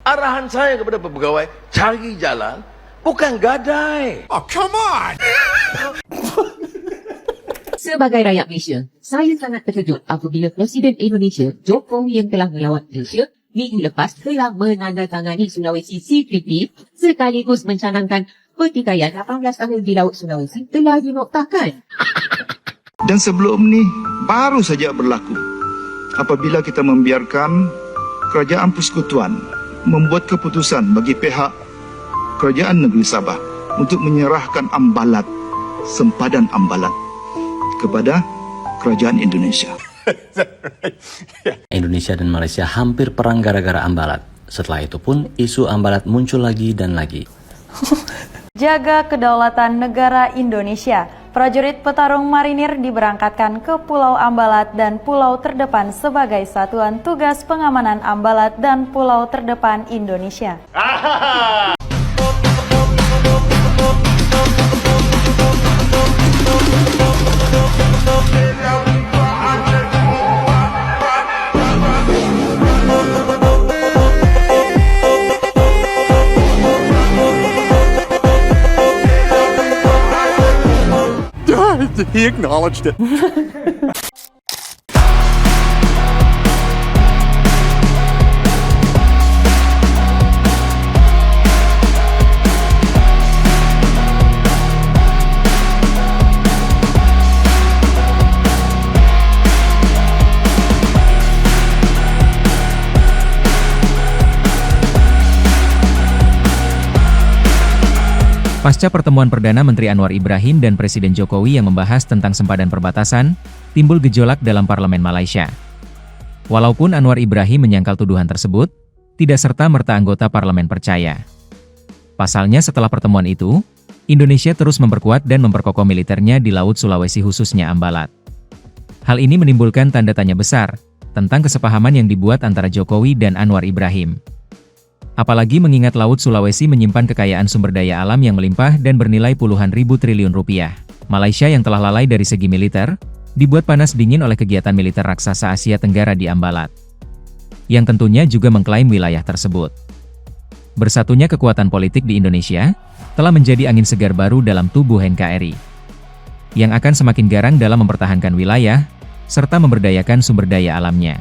Arahan saya kepada pegawai, cari jalan, bukan gadai. Oh, come on! Sebagai rakyat Malaysia, saya sangat terkejut apabila Presiden Indonesia Jokowi yang telah melawat Malaysia minggu lepas telah menandatangani Sulawesi Sea Treaty sekaligus mencanangkan pertikaian 18 tahun di Laut Sulawesi telah dinoktahkan. Dan sebelum ni baru saja berlaku apabila kita membiarkan Kerajaan Persekutuan membuat keputusan bagi pihak Kerajaan Negeri Sabah untuk menyerahkan ambalat, sempadan ambalat kepada Kerajaan Indonesia. Indonesia dan Malaysia hampir perang gara-gara ambalat. Setelah itu pun isu ambalat muncul lagi dan lagi. Jaga kedaulatan negara Indonesia. Prajurit petarung marinir diberangkatkan ke Pulau Ambalat dan Pulau Terdepan sebagai satuan tugas pengamanan Ambalat dan Pulau Terdepan Indonesia. He acknowledged it. Pasca pertemuan Perdana Menteri Anwar Ibrahim dan Presiden Jokowi yang membahas tentang sempadan perbatasan, timbul gejolak dalam parlemen Malaysia. Walaupun Anwar Ibrahim menyangkal tuduhan tersebut, tidak serta-merta anggota parlemen percaya. Pasalnya setelah pertemuan itu, Indonesia terus memperkuat dan memperkokoh militernya di Laut Sulawesi khususnya Ambalat. Hal ini menimbulkan tanda tanya besar tentang kesepahaman yang dibuat antara Jokowi dan Anwar Ibrahim. Apalagi mengingat Laut Sulawesi menyimpan kekayaan sumber daya alam yang melimpah dan bernilai puluhan ribu triliun rupiah. Malaysia yang telah lalai dari segi militer, dibuat panas dingin oleh kegiatan militer raksasa Asia Tenggara di Ambalat, yang tentunya juga mengklaim wilayah tersebut. Bersatunya kekuatan politik di Indonesia, telah menjadi angin segar baru dalam tubuh NKRI, yang akan semakin garang dalam mempertahankan wilayah, serta memberdayakan sumber daya alamnya.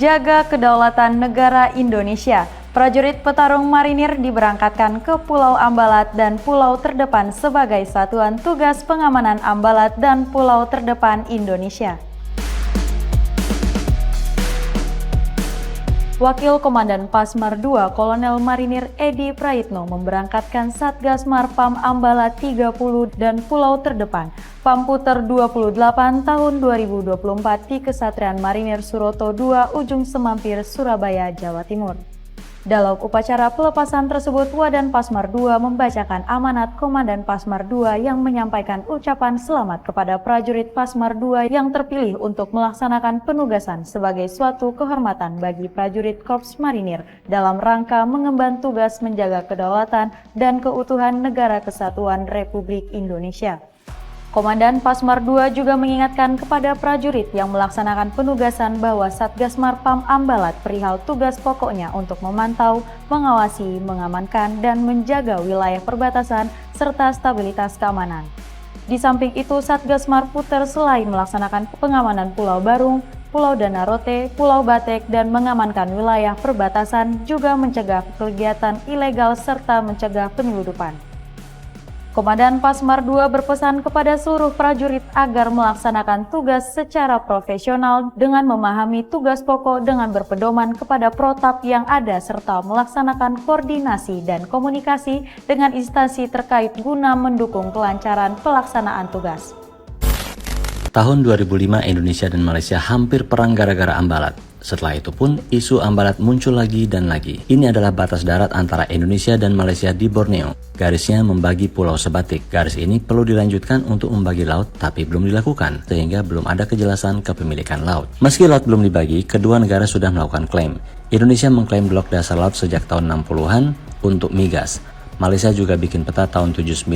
Jaga kedaulatan negara Indonesia. Prajurit petarung marinir diberangkatkan ke Pulau Ambalat dan Pulau Terdepan sebagai satuan tugas pengamanan Ambalat dan Pulau Terdepan Indonesia. Wakil Komandan Pasmar II Kolonel Marinir Edi Praitno memberangkatkan Satgas Marpam Ambalat 30 dan Pulau Terdepan Pamputer 28 tahun 2024 di Kesatrian Marinir Suroto II Ujung Semampir, Surabaya, Jawa Timur. Dalam upacara pelepasan tersebut, Wadan Pasmar II membacakan amanat Komandan Pasmar II yang menyampaikan ucapan selamat kepada prajurit Pasmar II yang terpilih untuk melaksanakan penugasan sebagai suatu kehormatan bagi prajurit Korps Marinir dalam rangka mengemban tugas menjaga kedaulatan dan keutuhan Negara Kesatuan Republik Indonesia. Komandan Pasmar II juga mengingatkan kepada prajurit yang melaksanakan penugasan bahwa Satgas Marpam Ambalat perihal tugas pokoknya untuk memantau, mengawasi, mengamankan, dan menjaga wilayah perbatasan serta stabilitas keamanan. Di samping itu, Satgas Marputer selain melaksanakan pengamanan Pulau Barung, Pulau Danarote, Pulau Batek, dan mengamankan wilayah perbatasan, juga mencegah kegiatan ilegal serta mencegah penyeludupan. Komandan Pasmar II berpesan kepada seluruh prajurit agar melaksanakan tugas secara profesional dengan memahami tugas pokok dengan berpedoman kepada protap yang ada serta melaksanakan koordinasi dan komunikasi dengan instansi terkait guna mendukung kelancaran pelaksanaan tugas. Tahun 2005 Indonesia dan Malaysia hampir perang gara-gara ambalat. Setelah itu pun isu Ambalat muncul lagi dan lagi. Ini adalah batas darat antara Indonesia dan Malaysia di Borneo. Garisnya membagi pulau sebatik. Garis ini perlu dilanjutkan untuk membagi laut, tapi belum dilakukan, sehingga belum ada kejelasan kepemilikan laut. Meski laut belum dibagi, kedua negara sudah melakukan klaim. Indonesia mengklaim blok dasar laut sejak tahun 60-an untuk migas. Malaysia juga bikin peta tahun 79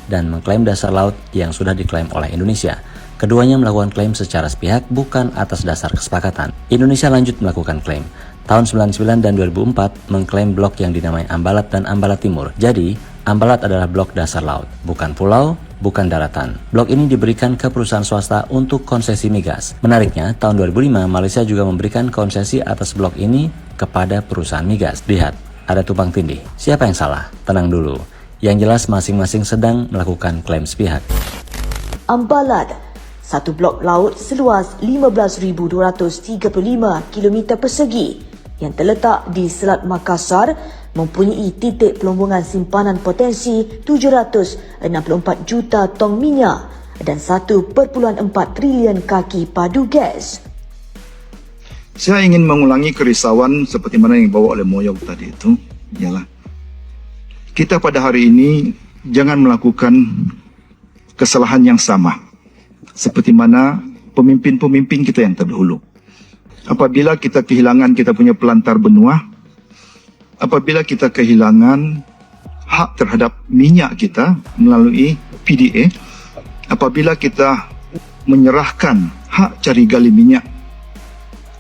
dan mengklaim dasar laut yang sudah diklaim oleh Indonesia. Keduanya melakukan klaim secara sepihak, bukan atas dasar kesepakatan. Indonesia lanjut melakukan klaim. Tahun 99 dan 2004 mengklaim blok yang dinamai Ambalat dan Ambalat Timur. Jadi, Ambalat adalah blok dasar laut, bukan pulau, bukan daratan. Blok ini diberikan ke perusahaan swasta untuk konsesi migas. Menariknya, tahun 2005 Malaysia juga memberikan konsesi atas blok ini kepada perusahaan migas. Lihat, ada tumpang tindih. Siapa yang salah? Tenang dulu. Yang jelas masing-masing sedang melakukan klaim sepihak. Ambalat, satu blok laut seluas 15,235 km persegi yang terletak di Selat Makassar, mempunyai titik pelombongan simpanan potensi 764 juta tong minyak dan 1.4 trilion kaki padu gas. Saya ingin mengulangi kerisauan seperti mana yang dibawa oleh Moyog tadi itu, ialah kita pada hari ini jangan melakukan kesalahan yang sama seperti mana pemimpin-pemimpin kita yang terdahulu. Apabila kita kehilangan kita punya pelantar benua, apabila kita kehilangan hak terhadap minyak kita melalui PDA, apabila kita menyerahkan hak cari gali minyak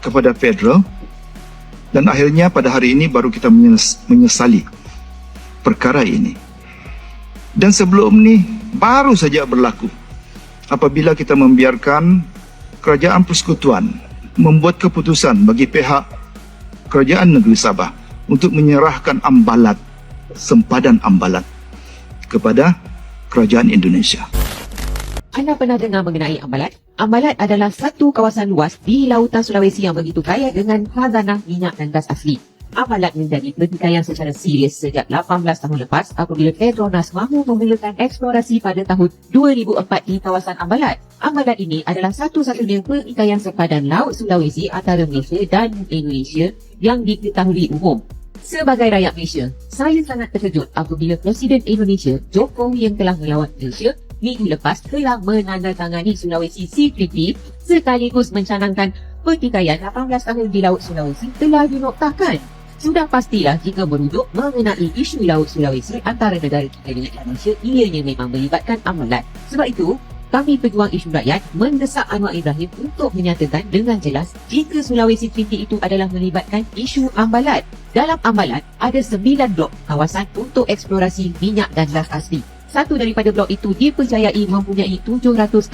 kepada federal, dan akhirnya pada hari ini baru kita menyesali perkara ini. Dan sebelum ini baru saja berlaku apabila kita membiarkan kerajaan persekutuan membuat keputusan bagi pihak kerajaan negeri Sabah untuk menyerahkan Ambalat, sempadan Ambalat kepada kerajaan Indonesia. Anda pernah dengar mengenai Ambalat? Ambalat adalah satu kawasan luas di lautan Sulawesi yang begitu kaya dengan khazanah minyak dan gas asli. Ambalat menjadi pertikaian secara serius sejak 18 tahun lepas apabila Petronas mahu memulakan eksplorasi pada tahun 2004 di kawasan Ambalat. Ambalat ini adalah satu-satunya pertikaian sepadan laut Sulawesi antara Malaysia dan Indonesia yang diketahui umum. Sebagai rakyat Malaysia, saya sangat terkejut apabila Presiden Indonesia Jokowi yang telah melawat Malaysia minggu lepas telah menandatangani Sulawesi Sea Treaty sekaligus mencanangkan pertikaian 18 tahun di Laut Sulawesi telah dinoktahkan. Sudah pastilah jika merujuk mengenai isu Laut Sulawesi antara negara kita dengan Indonesia, ianya memang melibatkan Ambalat. Sebab itu, kami pejuang isu rakyat mendesak Anwar Ibrahim untuk menyatakan dengan jelas jika Sulawesi Treaty itu adalah melibatkan isu Ambalat. Dalam Ambalat, ada 9 blok kawasan untuk eksplorasi minyak dan gas asli. Satu daripada blok itu dipercayai mempunyai 764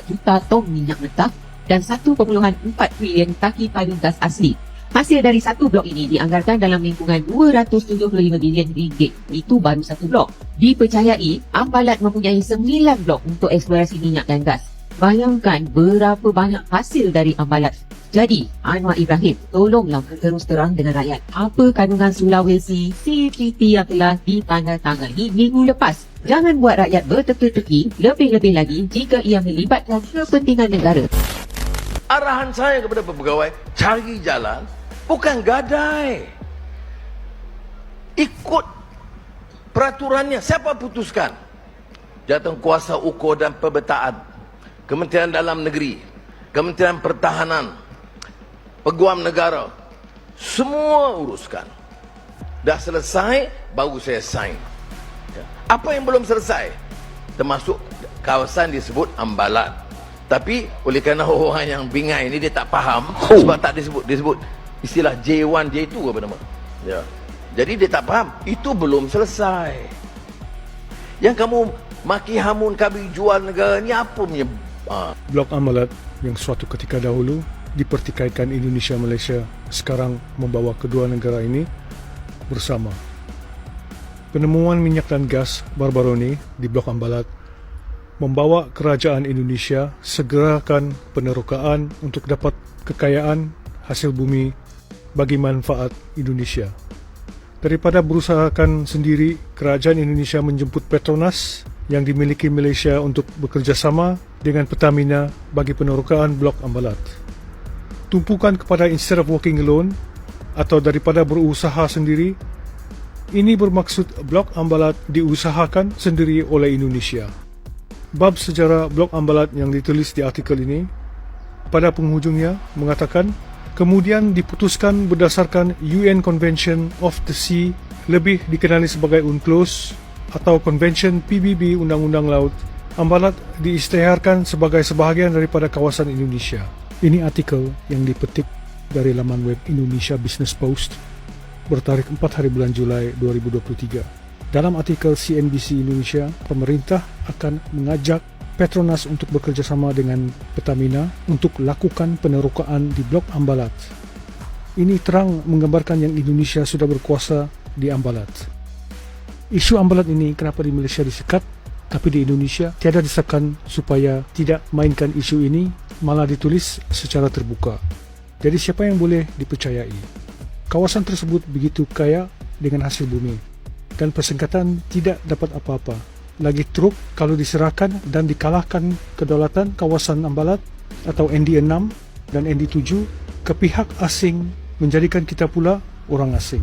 juta tong minyak mentah dan 1.4 trilion kaki padu gas asli. Hasil dari satu blok ini dianggarkan dalam lingkungan 275 bilion ringgit. Itu baru satu blok. Dipercayai Ambalat mempunyai 9 blok untuk eksplorasi minyak dan gas. Bayangkan berapa banyak hasil dari Ambalat. Jadi, Anwar Ibrahim, tolonglah berterus terang dengan rakyat apa kandungan Sulawesi Sea Treaty yang telah ditandatangani minggu lepas. Jangan buat rakyat berteka-teki, lebih-lebih lagi jika ia melibatkan kepentingan negara. Arahan saya kepada pegawai, cari jalan, bukan gadai. Ikut peraturannya. Siapa putuskan? Jawatankuasa Ukur dan Pemetaan, Kementerian Dalam Negeri, Kementerian Pertahanan, Peguam Negara, semua uruskan. Dah selesai, baru saya sign. Apa yang belum selesai? Termasuk kawasan disebut Ambalat. Tapi oleh kerana orang yang bingai ni dia tak faham, sebab tak disebut istilah J1, J2 apa nama. Ya. Jadi dia tak faham. Itu belum selesai. Yang kamu maki hamun kami jual negara ni apa punya? Blok Ambalat yang suatu ketika dahulu dipertikaikan Indonesia-Malaysia sekarang membawa kedua negara ini bersama. Penemuan minyak dan gas baru-baru ini di Blok Ambalat membawa kerajaan Indonesia segerakan penerokaan untuk dapat kekayaan hasil bumi bagi manfaat Indonesia. Daripada berusahakan sendiri, kerajaan Indonesia menjemput Petronas yang dimiliki Malaysia untuk bekerjasama dengan Pertamina bagi penerokaan Blok Ambalat. tumpukan kepada instead of working alone atau daripada berusaha sendiri, ini bermaksud Blok Ambalat diusahakan sendiri oleh Indonesia. Bab sejarah Blok Ambalat yang ditulis di artikel ini pada penghujungnya mengatakan kemudian diputuskan berdasarkan UN Convention of the Sea, lebih dikenali sebagai UNCLOS atau Convention PBB Undang-Undang Laut, Ambalat diisytiharkan sebagai sebahagian daripada kawasan Indonesia. Ini artikel yang dipetik dari laman web Indonesia Business Post bertarikh 4 hari bulan Julai 2023. Dalam artikel CNBC Indonesia, pemerintah akan mengajak Petronas untuk bekerjasama dengan Pertamina untuk lakukan penerokaan di Blok Ambalat. Ini terang menggambarkan yang Indonesia sudah berkuasa di Ambalat. Isu Ambalat ini kenapa di Malaysia disekat, tapi di Indonesia tiada desakan supaya tidak mainkan isu ini, malah ditulis secara terbuka. Jadi siapa yang boleh dipercayai? Kawasan tersebut begitu kaya dengan hasil bumi dan persengketaan tidak dapat apa-apa. Lagi teruk kalau diserahkan dan dikalahkan kedaulatan kawasan Ambalat atau ND6 dan ND7 ke pihak asing, menjadikan kita pula orang asing.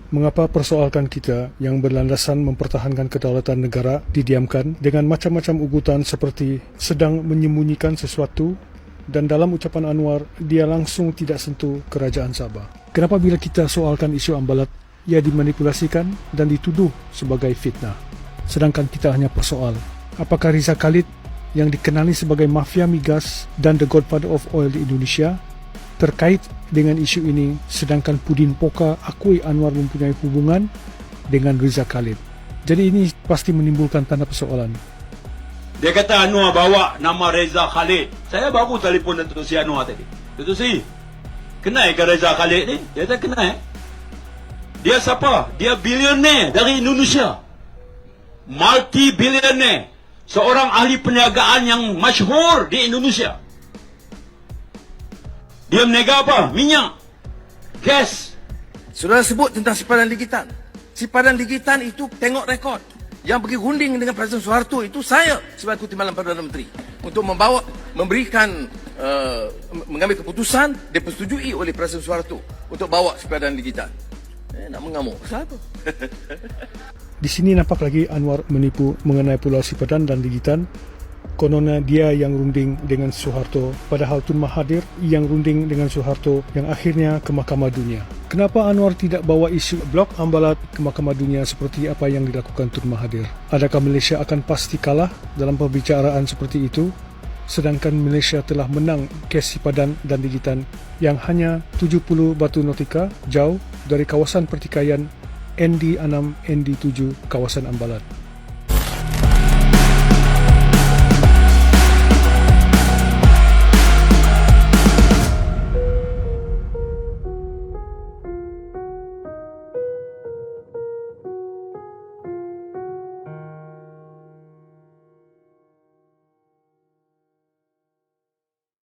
Mengapa persoalkan kita yang berlandasan mempertahankan kedaulatan negara didiamkan dengan macam-macam ugutan seperti sedang menyembunyikan sesuatu, dan dalam ucapan Anwar, dia langsung tidak sentuh kerajaan Sabah. Kenapa bila kita soalkan isu Ambalat, ia dimanipulasikan dan dituduh sebagai fitnah? Sedangkan kita hanya persoal, apakah Riza Khalid yang dikenali sebagai mafia migas dan the godfather of oil di Indonesia terkait dengan isu ini, sedangkan Pudin Poka akui Anwar mempunyai hubungan dengan Riza Khalid. Jadi ini pasti menimbulkan tanda persoalan. Dia kata Anwar bawa nama Reza Khalid. Saya baru telefon Datuk Si Anwar tadi. Datuk Si, kenal ke Reza Khalid ni? Dia tak kenal. Dia siapa? Dia bilioner dari Indonesia. Multi-bilioner. Seorang ahli perniagaan yang masyhur di Indonesia. Dia meniaga apa? Minyak, gas. Saudara sebut tentang sipadan digitan. Sipadan digitan itu tengok rekod. Yang pergi runding dengan Presiden Soeharto itu saya sebagai Timbalan Perdana Menteri. Untuk memberikan, mengambil keputusan dipersetujui oleh Presiden Soeharto untuk bawa sipadan digitan. Nak mengamuk. Siapa? Di sini nampak lagi Anwar menipu mengenai Pulau Sipadan dan Digitan. Kononnya dia yang runding dengan Soeharto, padahal Tun Mahathir yang runding dengan Soeharto yang akhirnya ke Mahkamah Dunia. Kenapa Anwar tidak bawa isu Blok Ambalat ke Mahkamah Dunia seperti apa yang dilakukan Tun Mahathir? Adakah Malaysia akan pasti kalah dalam pembicaraan seperti itu? Sedangkan Malaysia telah menang kes Sipadan dan Digitan yang hanya 70 batu nautika jauh dari kawasan pertikaian ND6, ND7 kawasan Ambalat.